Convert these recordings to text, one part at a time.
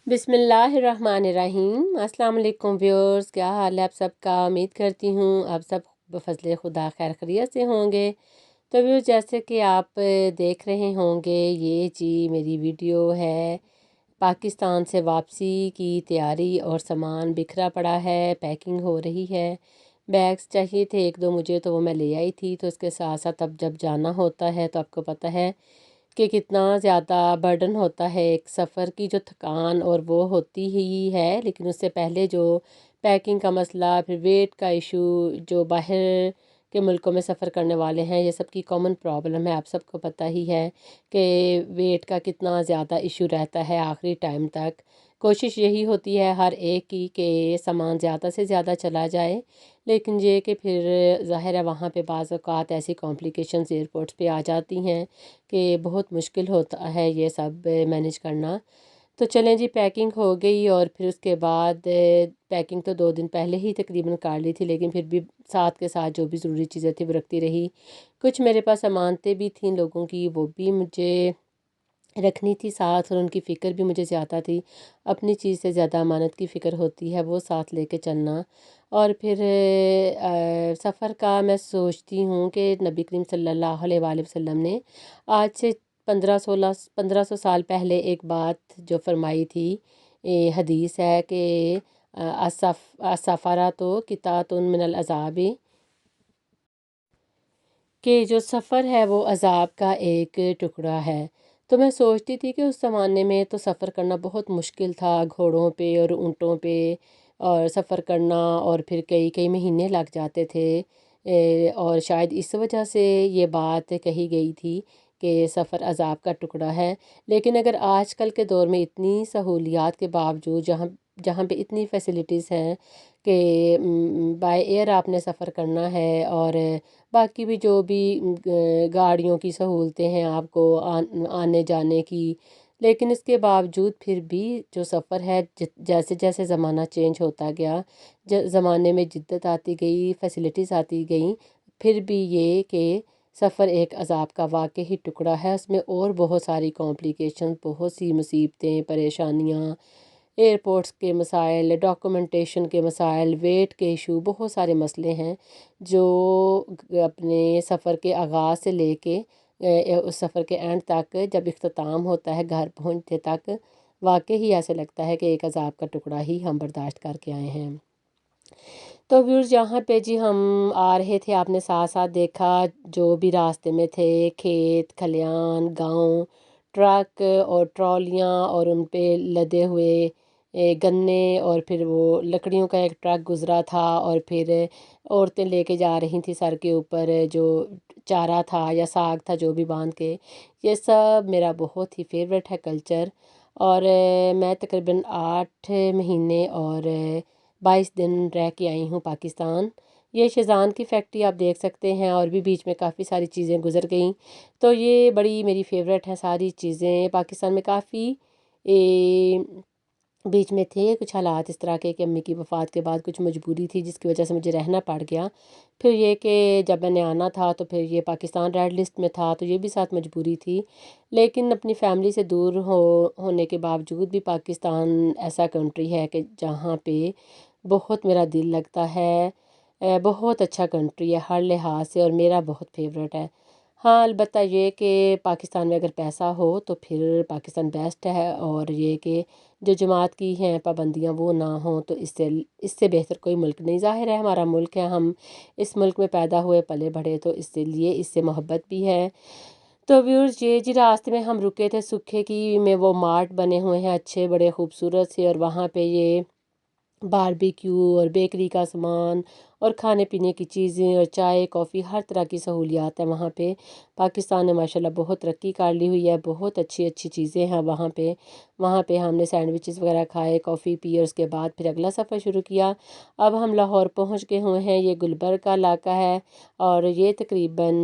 बिस्मिल्लाहिर्रहमानिर्रहीम। अस्सलाम वालेकुम व्यूअर्स, क्या हाल है आप सबका। उम्मीद करती हूँ आप सब बफज़्ल खुदा खैर खैरियत से होंगे। तो व्यूअर्स, जैसे कि आप देख रहे होंगे, ये जी मेरी वीडियो है। पाकिस्तान से वापसी की तैयारी और सामान बिखरा पड़ा है, पैकिंग हो रही है। बैग्स चाहिए थे एक दो मुझे, तो वो मैं ले आई थी। तो इसके साथ साथ अब जब जाना होता है तो आपको पता है कि कितना ज़्यादा बर्डन होता है एक सफ़र की, जो थकान और वो होती ही है। लेकिन उससे पहले जो पैकिंग का मसला, फिर वेट का इशू, जो बाहर के मुल्कों में सफ़र करने वाले हैं, ये सब की कॉमन प्रॉब्लम है। आप सबको पता ही है कि वेट का कितना ज़्यादा इशू रहता है आखिरी टाइम तक। कोशिश यही होती है हर एक की कि सामान ज़्यादा से ज़्यादा चला जाए, लेकिन ये कि फिर ज़ाहिर है वहाँ पे बाज़ औक़ात ऐसी कॉम्प्लिकेशंस एयरपोर्ट्स पे आ जाती हैं कि बहुत मुश्किल होता है ये सब मैनेज करना। तो चलें जी, पैकिंग हो गई और फिर उसके बाद पैकिंग तो 2 दिन पहले ही तकरीबन कर ली थी, लेकिन फिर भी साथ के साथ जो भी ज़रूरी चीज़ें थी वो रखती रही। कुछ मेरे पास अमानतें भी थीं लोगों की, वो भी मुझे रखनी थी साथ, और उनकी फ़िक्र भी मुझे ज़्यादा थी। अपनी चीज़ से ज़्यादा अमानत की फ़िक्र होती है, वो साथ लेके चलना। और फिर सफ़र का मैं सोचती हूँ कि नबी करीम सल्लल्लाहु अलैहि वसल्लम ने आज से 1500 साल पहले एक बात जो फरमाई थी। हदीस है कि असफ़रा तो कितातुन मिनल अज़ाबी, कि जो सफ़र है वो अज़ाब का एक टुकड़ा है। तो मैं सोचती थी कि उस ज़माने में तो सफ़र करना बहुत मुश्किल था, घोड़ों पे और ऊँटों पे और सफ़र करना, और फिर कई कई महीने लग जाते थे। और शायद इस वजह से ये बात कही गई थी कि सफ़र अज़ाब का टुकड़ा है। लेकिन अगर आजकल के दौर में इतनी सहूलियात के बावजूद, जहाँ जहाँ पे इतनी फैसिलिटीज़ हैं कि बाय एयर आपने सफ़र करना है, और बाकी भी जो भी गाड़ियों की सहूलतें हैं आपको आने जाने की, लेकिन इसके बावजूद फिर भी जो सफ़र है, जैसे जैसे ज़माना चेंज होता गया, ज़माने में जिद्दत आती गई, फैसिलिटीज़ आती गई, फिर भी ये कि सफ़र एक अज़ाब का वाकई ही टुकड़ा है। उसमें और बहुत सारी कॉम्प्लिकेशन, बहुत सी मुसीबतें, परेशानियाँ, एयरपोर्ट्स के मसाइल, डॉक्यूमेंटेशन के मसाइल, वेट के इशू, बहुत सारे मसले हैं जो अपने सफ़र के आगाज़ से लेके उस सफ़र के एंड तक, जब इख्तिताम होता है घर पहुंचते तक, वाकई ही ऐसे लगता है कि एक अज़ाब का टुकड़ा ही हम बर्दाश्त करके आए हैं। तो व्यूअर्स, यहाँ पे जी हम आ रहे थे, आपने साथ साथ देखा जो भी रास्ते में थे, खेत खलियान, गांव, ट्रक और ट्रॉलियाँ, और उन पे लदे हुए गन्ने, और फिर वो लकड़ियों का एक ट्रक गुज़रा था, और फिर औरतें लेके जा रही थी सर के ऊपर जो चारा था या साग था जो भी बांध के। ये सब मेरा बहुत ही फेवरेट है कल्चर। और मैं तकरीबन 8 महीने और 22 दिन रह के आई हूँ पाकिस्तान। ये शेज़ान की फैक्ट्री आप देख सकते हैं, और भी बीच में काफ़ी सारी चीज़ें गुजर गई। तो ये बड़ी मेरी फेवरेट हैं सारी चीज़ें। पाकिस्तान में काफ़ी बीच में थे कुछ हालात इस तरह के कि अम्मी की वफ़ात के बाद कुछ मजबूरी थी जिसकी वजह से मुझे रहना पड़ गया। फिर ये कि जब मैंने आना था तो फिर ये पाकिस्तान रेड लिस्ट में था, तो ये भी साथ मजबूरी थी। लेकिन अपनी फैमिली से दूर होने के बावजूद भी पाकिस्तान ऐसा कंट्री है कि जहाँ पे बहुत मेरा दिल लगता है। बहुत अच्छा कंट्री है हर लिहाज से, और मेरा बहुत फेवरेट है। हाँ, अलबत्ता ये कि पाकिस्तान में अगर पैसा हो तो फिर पाकिस्तान बेस्ट है, और ये कि जो जमात की हैं पाबंदियाँ वो ना हों, तो इससे इससे बेहतर कोई मुल्क नहीं। ज़ाहिर है हमारा मुल्क है, हम इस मुल्क में पैदा हुए पले बढ़े, तो इसलिए इससे मोहब्बत भी है। तो व्यूअर्स, ये जी रास्ते में हम रुके थे सुखे की में, वो मार्ट बने हुए हैं अच्छे बड़े खूबसूरत से, और वहाँ पे ये बारबेक्यू और बेकरी का सामान और खाने पीने की चीज़ें और चाय कॉफ़ी, हर तरह की सहूलियात है वहाँ पे। पाकिस्तान ने माशाल्लाह बहुत तरक्की कर ली हुई है, बहुत अच्छी अच्छी चीज़ें हैं वहाँ पे। वहाँ पे हमने सैंडविचेस वगैरह खाए, कॉफ़ी पी, और उसके बाद फिर अगला सफ़र शुरू किया। अब हम लाहौर पहुँच गए हुए हैं। ये गुलबर्ग का इलाका है, और ये तकरीबन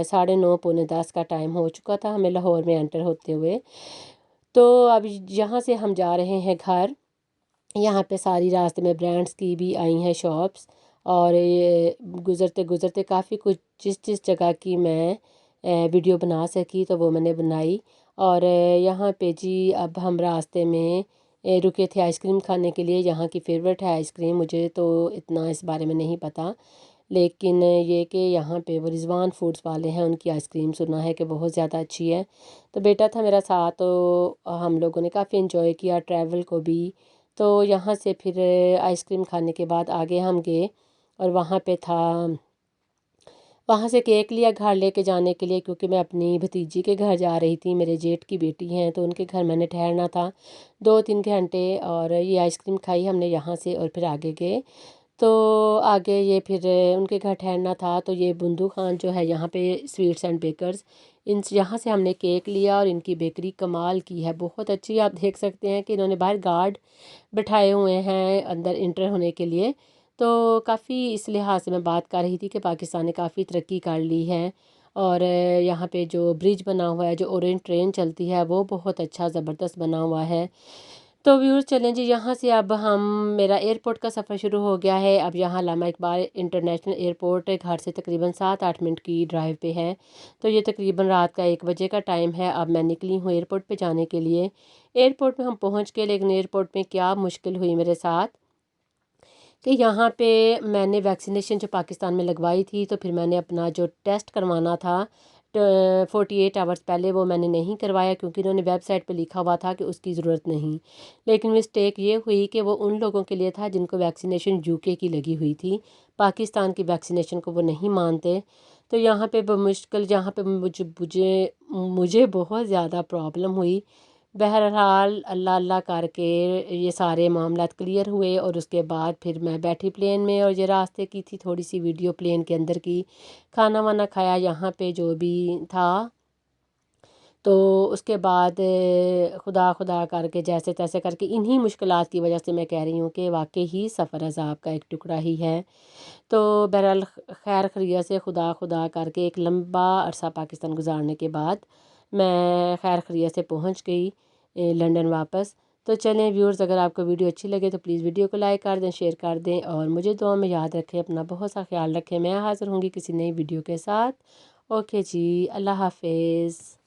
9:30 पौने 10 का टाइम हो चुका था हमें लाहौर में एंटर होते हुए। तो अब यहाँ से हम जा रहे हैं घर। यहाँ पे सारी रास्ते में ब्रांड्स की भी आई हैं शॉप्स, और ये गुज़रते गुज़रते काफ़ी कुछ जिस जिस जगह की मैं वीडियो बना सकी तो वो मैंने बनाई। और यहाँ पे जी अब हम रास्ते में رکے تھے آئس کریم کھانے کے لیے۔ یہاں کی فیوریٹ ہے آئس کریم، مجھے تو اتنا اس بارے میں نہیں پتہ، لیکن یہ کہ یہاں پہ وہ رضوان فوڈس والے ہیں، ان کی آئس کریم سنا ہے کہ بہت زیادہ اچھی ہے۔ تو بیٹا تھا میرا ساتھ، تو ہم لوگوں نے کافی انجوائے کیا ٹریول کو بھی۔ تو یہاں سے پھر آئس کریم کھانے کے بعد آگے ہم گئے، اور وہاں پہ تھا، وہاں سے کیک لیا گھر لے کے جانے کے لیے، کیونکہ میں اپنی بھتیجی کے گھر جا رہی تھی، میرے جیٹ کی بیٹی ہیں، تو ان کے گھر میں نے ٹھہرنا تھا 2-3 گھنٹے، اور یہ آئس کریم کھائی ہم نے یہاں سے، اور پھر آگے گئے۔ تو آگے یہ پھر ان کے گھر ٹھہرنا تھا، تو یہ بندو خان جو ہے یہاں پہ سویٹس اینڈ بیکرز، یہاں سے ہم نے کیک لیا، اور ان کی بیکری کمال کی ہے، بہت اچھی۔ آپ دیکھ سکتے ہیں کہ انہوں نے باہر گارڈ بٹھائے ہوئے ہیں اندر انٹر ہونے کے لیے۔ تو کافی اس لحاظ سے میں بات کر رہی تھی کہ پاکستان نے کافی ترقی کر لی ہے، اور یہاں پہ جو برج بنا ہوا ہے، جو اورینٹ ٹرین چلتی ہے، وہ بہت اچھا زبردست بنا ہوا ہے۔ تو ویورز چلیں جی، یہاں سے اب میرا ایئرپورٹ کا سفر شروع ہو گیا ہے۔ اب یہاں علامہ اقبال انٹرنیشنل ایئرپورٹ گھر سے تقریباً 7-8 منٹ کی ڈرائیو پہ ہے۔ تو یہ تقریباً رات کا 1 بجے کا ٹائم ہے، اب میں نکلی ہوں ایئرپورٹ پہ جانے کے لیے۔ ایئرپورٹ میں ہم پہنچ کے، لیکن ایئرپورٹ میں کیا مشکل ہوئی میرے ساتھ کہ یہاں پہ میں نے ویکسینیشن جو پاکستان میں لگوائی تھی، تو پھر میں نے اپنا جو ٹیسٹ کروانا تھا 48 آورس پہلے، وہ میں نے نہیں کروایا، کیونکہ انہوں نے ویب سائٹ پہ لکھا ہوا تھا کہ اس کی ضرورت نہیں۔ لیکن مسٹیک یہ ہوئی کہ وہ ان لوگوں کے لیے تھا جن کو ویکسینیشن UK کی لگی ہوئی تھی، پاکستان کی ویکسینیشن کو وہ نہیں مانتے۔ تو یہاں پہ بمشکل، جہاں پہ مجھے بہت زیادہ پرابلم ہوئی۔ بہرحال اللہ اللہ کر کے یہ سارے معاملات کلیئر ہوئے، اور اس کے بعد پھر میں بیٹھی پلین میں، اور یہ راستے کی تھی تھوڑی سی ویڈیو پلین کے اندر کی، کھانا وانا کھایا یہاں پہ جو بھی تھا۔ تو اس کے بعد خدا خدا کر کے جیسے تیسے کر کے، انہی مشکلات کی وجہ سے میں کہہ رہی ہوں کہ واقعی ہی سفر عذاب کا ایک ٹکڑا ہی ہے۔ تو بہرحال خیر خیریت سے خدا خدا کر کے ایک لمبا عرصہ پاکستان گزارنے کے بعد میں خیر خیریت سے پہنچ گئی لنڈن واپس۔ تو چلیں ویورز، اگر آپ کو ویڈیو اچھی لگے تو پلیز ویڈیو کو لائک کر دیں، شیئر کر دیں، اور مجھے دعا میں یاد رکھیں، اپنا بہت سا خیال رکھیں۔ میں حاضر ہوں گی کسی نئی ویڈیو کے ساتھ۔ اوکے جی، اللہ حافظ۔